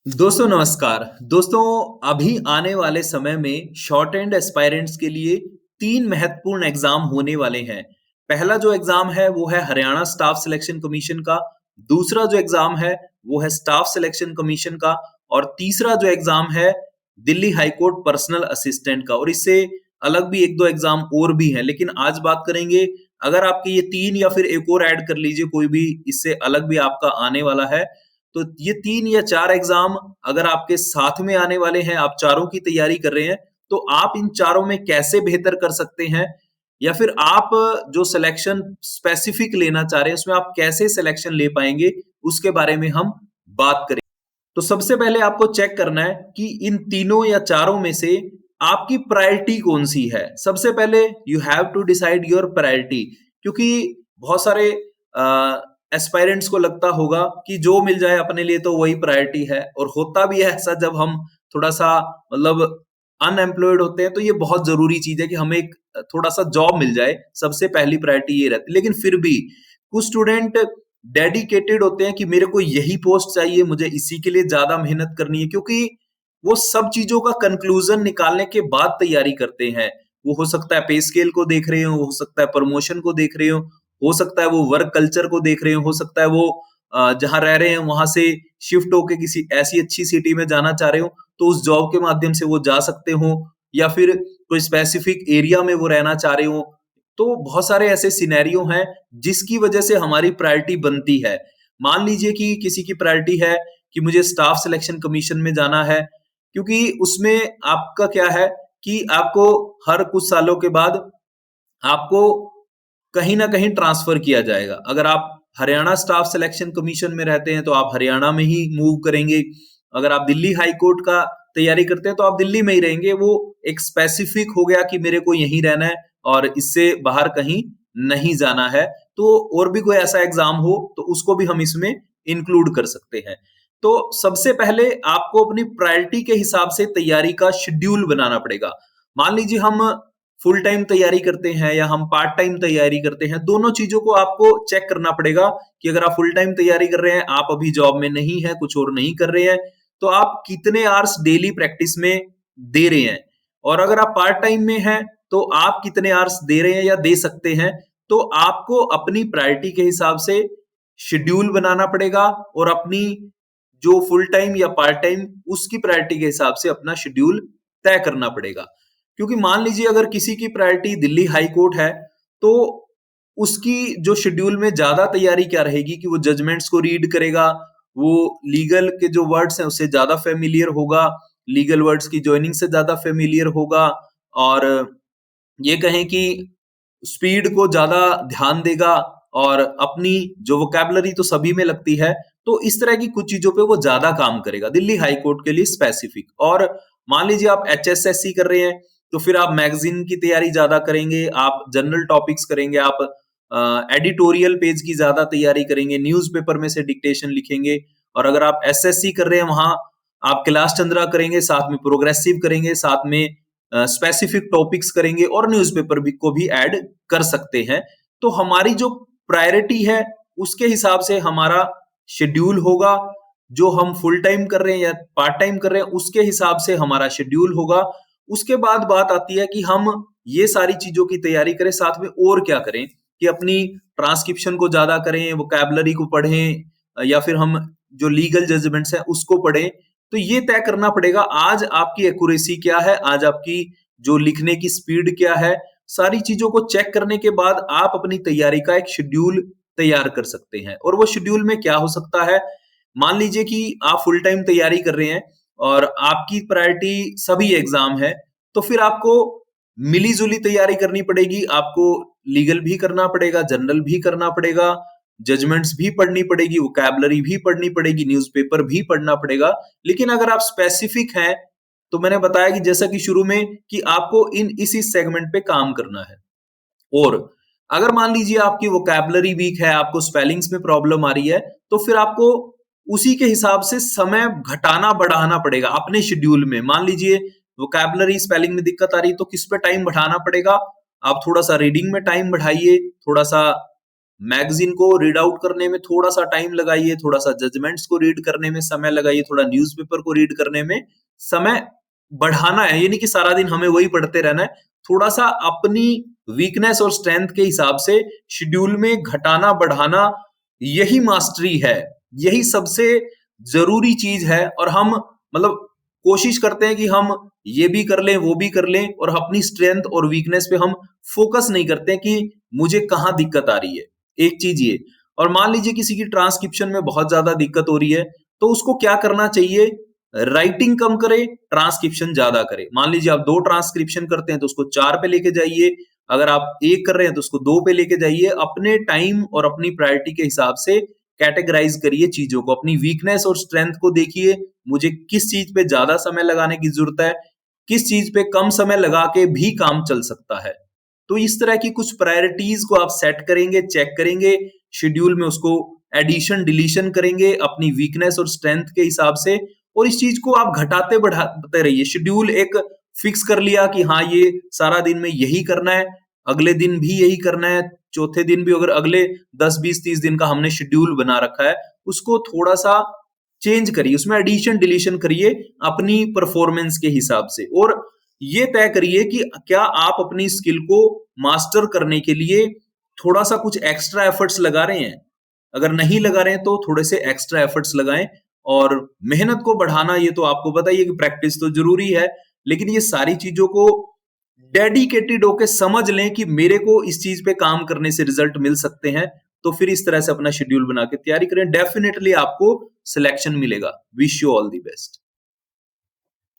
दोस्तों नमस्कार। दोस्तों अभी आने वाले समय में शॉर्ट एंड एस्पायरेंट्स के लिए 3 महत्वपूर्ण एग्ज़ाम होने वाले हैं। पहला जो एग्ज़ाम है वो है हरियाणा स्टाफ सिलेक्शन कमीशन का, दूसरा जो एग्ज़ाम है वो है स्टाफ सिलेक्शन कमीशन का और तीसरा जो एग्ज़ाम है Delhi high court personal assistant का और इससे अलग भी 1-2 एग्ज़ाम और भी हैं। लेकिन आज बात करेंगे अगर आपके ये 3 या फिर एक और ऐड कर लीजिए कोई भी इससे अलग भी आपका आने वाला है तो ये 3 या 4 एग्ज़ाम अगर आपके साथ में आने वाले हैं, आप चारों की तैयारी कर रहे हैं, तो आप इन चारों में कैसे बेहतर कर सकते हैं? या फिर आप जो सिलेक्शन स्पेसिफिक लेना चाह रहे हैं, उसमें आप कैसे सिलेक्शन ले पाएँगे? उसके बारे में हम बात करें। तो सबसे पहले आपको चेक करना है कि इन तीनों या चारों में से आपकी प्रायोरिटी कौन-सी है? सबसे पहले you have to decide your priority क्योंकि बहुत सारे एस्पायरेंट्स को लगता होगा कि जो मिल जाए अपने लिए तो वही प्रायोरिटी है और होता भी है ऐसा जब हम थोड़ा-सा मतलब अनएम्प्लॉयड होते हैं तो ये बहुत ज़रूरी चीज़ है कि हमें एक थोड़ा-सा जॉब मिल जाए, सबसे पहली प्रायोरिटी ये रहती है। लेकिन फिर भी कुछ स्टूडेंट डेडिकेटेड होते हैं कि मेरे को यही पोस्ट चाहिए, मुझे इसी के लिए ज़्यादा मेहनत करनी है क्योंकि वो सब चीज़ों का कंक्लूज़न निकालने के बाद तैयारी करते हैं। वो हो सकता है पे स्केल को देख रहे हो सकता है प्रमोशन को देख रहे हो सकता है वो वर्क कल्चर को देख रहे हो सकता है वो जहाँ रह रहे हैं वहाँ से शिफ्ट होके किसी ऐसी अच्छी सिटी में जाना चाह रहे हो, तो उस जॉब के माध्यम से वो जा सकते हो या फिर कोई स्पेसिफिक एरिया में वो रहना चाह रहे हो। तो बहुत सारे ऐसे सिनेरियो हैं जिसकी वजह से हमारी प्रायोरिटी बनती है। मान लीजिए कि किसी की प्रायोरिटी है कि मुझे स्टाफ सिलेक्शन कमीशन में जाना है, क्योंकि उसमें आपका क्या है कि आपको हर कुछ सालों के बाद आपको कहीं न कहीं ट्रांसफ़र किया जाएगा। अगर आप हरियाणा स्टाफ सिलेक्शन कमीशन में रहते हैं, तो आप हरियाणा में ही मूव करेंगे। अगर आप दिल्ली हाई कोर्ट का तैयारी करते हैं, तो आप दिल्ली में ही रहेंगे। वो एक स्पेसिफ़िक हो गया कि मेरे को यहीं रहना है और इससे बाहर कहीं नहीं जाना है। तो और भी कोई ऐसा एग्ज़ाम हो, तो उसको भी हम इसमें इंक्लूड कर सकते हैं। तो सबसे पहले आपको अपनी प्रायोरिटी के हिसाब से तैयारी का शेड्यूल बनाना पड़ेगा। मान लीजिए हम फुल टाइम तैयारी करते हैं या हम पार्ट टाइम तैयारी करते हैं, दोनों चीज़ों को आपको चेक करना पड़ेगा कि अगर आप फुल टाइम तैयारी कर रहे हैं, आप अभी जॉब में नहीं हैं, कुछ और नहीं कर रहे हैं, तो आप कितने आवर्स डेली प्रैक्टिस में दे रहे हैं। और अगर आप पार्ट टाइम में हैं, तो आप कितने आवर्स दे रहे हैं या दे सकते हैं। तो आपको अपनी प्रायोरिटी के हिसाब से शेड्यूल बनाना पड़ेगा और अपनी जो फुल टाइम या पार्ट टाइम उसकी प्रायोरिटी के हिसाब से अपना शेड्यूल तय करना पड़ेगा। क्योंकि मान लीजिए अगर किसी की प्रायोरिटी दिल्ली हाई कोर्ट है, तो उसकी जो शेड्यूल में ज़्यादा तैयारी क्या रहेगी कि वो जजमेंट्स को रीड करेगा, वो लीगल के जो वर्ड्स हैं उससे ज़्यादा फ़ैमिलियर होगा, लीगल वर्ड्स की जॉइनिंग से ज़्यादा फ़ैमिलियर होगा और ये कहें कि स्पीड को ज़्यादा ध्यान देगा और अपनी जो वोकैब्युलरी तो सभी में लगती है, तो इस तरह की कुछ चीज़ों पे वो ज़्यादा काम करेगा, दिल्ली हाई कोर्ट के लिए स्पेसिफिक। और मान लीजिए आप एचएसएससी कर रहे हैं, तो फिर आप मैगज़ीन की तैयारी ज़्यादा करेंगे, आप जनरल टॉपिक्स करेंगे, आप एडिटोरियल पेज की ज़्यादा तैयारी करेंगे, न्यूज़पेपर में से डिक्टेशन लिखेंगे और अगर आप एसएससी कर रहे हैं, वहाँ आप कैलाश चंद्रा करेंगे, साथ में प्रोग्रेसिव करेंगे, साथ में स्पेसिफिक टॉपिक्स करेंगे और न्यूज़पेपर भी को भी ऐड कर सकते हैं। तो हमारी जो प्रायोरिटी है, उसके हिसाब से हमारा शेड्यूल होगा, जो हम फुल टाइम कर रहे हैं या पार्ट टाइम कर रहे हैं, उसके हिसाब से हमारा शेड्यूल होगा। उसके बाद बात आती है कि हम ये सारी चीज़ों की तैयारी करें, साथ में और क्या करें कि अपनी ट्रांसक्रिप्शन को ज़्यादा करें, वोकैब्युलरी को पढ़ें या फिर हम जो लीगल जजमेंट्स हैं, उसको पढ़ें। तो ये तय करना पड़ेगा आज आपकी एक्यूरेसी क्या है, आज आपकी जो लिखने की स्पीड क्या है, सारी चीज़ों को चेक करने के बाद आप अपनी तैयारी का एक शेड्यूल तैयार कर सकते हैं। और वो शेड्यूल में क्या हो सकता है, मान लीजिए कि आप फुल टाइम तैयारी कर रहे हैं और आपकी प्रायोरिटी सभी एग्ज़ाम है, तो फिर आपको मिली-जुली तैयारी करनी पड़ेगी, आपको लीगल भी करना पड़ेगा, जनरल भी करना पड़ेगा, जजमेंट्स भी पढ़नी पड़ेगी, वोकैब्युलरी भी पढ़नी पड़ेगी, न्यूज़पेपर भी पढ़ना पड़ेगा। लेकिन अगर आप स्पेसिफिक हैं, तो मैंने बताया कि जैसा कि शुरू में कि आपको इस सेगमेंट पे काम करना है। और अगर मान लीजिए आपकी वोकैब्युलरी वीक है, आपको स्पेलिंग्स में प्रॉब्लम आ रही है, तो फिर आपको उसी के हिसाब से समय घटाना-बढ़ाना पड़ेगा अपने शेड्यूल में। मान लीजिए वोकैब्युलरी स्पेलिंग में दिक्कत आ रही है, तो किस पे टाइम बढ़ाना पड़ेगा? आप थोड़ा-सा रीडिंग में टाइम बढ़ाइए, थोड़ा-सा मैगजीन को रीड आउट करने में थोड़ा सा टाइम लगाइए, थोड़ा सा जजमेंट्स को रीड करने में समय लगाइए, थोड़ा न्यूज़पेपर को रीड करने में समय बढ़ाना है। ये नहीं कि सारा दिन हमें वही पढ़ते रहना है, थोड़ा सा अपनी वीकनेस और स्ट्रेंथ के हिसाब से शेड्यूल में घटाना बढ़ाना, यही मास्टरी है, यही सबसे जरूरी चीज है। और हम मतलब कोशिश करते हैं कि हम ये भी कर लें वो भी कर लें, और अपनी स्ट्रेंथ और वीकनेस पे हम फोकस नहीं करते कि मुझे कहाँ दिक्कत आ रही है। एक चीज ये। और मान लीजिए किसी की ट्रांसक्रिप्शन में बहुत ज्यादा दिक्कत हो रही है, तो उसको क्या करना चाहिए, राइटिंग कम करे, ट्रांसक्रिप्शन ज्यादा करे। मान लीजिए आप 2 ट्रांसक्रिप्शन करते हैं तो उसको 4 पे लेके जाइए, अगर आप 1 कर रहे हैं तो उसको 2 पे लेके जाइए। अपने टाइम और अपनी प्रायोरिटी के हिसाब से कैटेगराइज करिए चीजों को, अपनी वीकनेस और स्ट्रेंथ को देखिए, मुझे किस चीज पे ज्यादा समय लगाने की जरूरत है, किस चीज पे कम समय लगा के भी काम चल सकता है। तो इस तरह की कुछ प्रायोरिटीज को आप सेट करेंगे, चेक करेंगे शेड्यूल में, उसको एडिशन डिलीशन करेंगे अपनी वीकनेस और स्ट्रेंथ के हिसाब से, और इस चीज को आप घटाते बढ़ाते रहिए। शेड्यूल एक फिक्स कर लिया कि हाँ ये सारा दिन में यही करना है, अगले दिन भी यही करना है, चौथे दिन भी, अगर अगले 10 20 30 दिन का हमने शेड्यूल बना रखा है, उसको थोड़ा सा चेंज करिए, उसमें एडिशन डिलीशन करिए अपनी परफॉर्मेंस के हिसाब से। और ये तय करिए कि क्या आप अपनी स्किल को मास्टर करने के लिए थोड़ा सा कुछ एक्स्ट्रा एफर्ट्स लगा रहे हैं। अगर नहीं लगा रहे हैं तो थोड़े से एक्स्ट्रा एफर्ट्स लगाएं। और मेहनत को बढ़ाना, ये तो आपको पता ही है कि प्रैक्टिस तो जरूरी है, लेकिन ये सारी चीजों को डेडिकेटेड होके समझ लें कि मेरे को इस चीज पे काम करने से रिजल्ट मिल सकते हैं, तो फिर इस तरह से अपना शेड्यूल बना के तैयारी करें, डेफिनेटली आपको सिलेक्शन मिलेगा। Wish you all the best.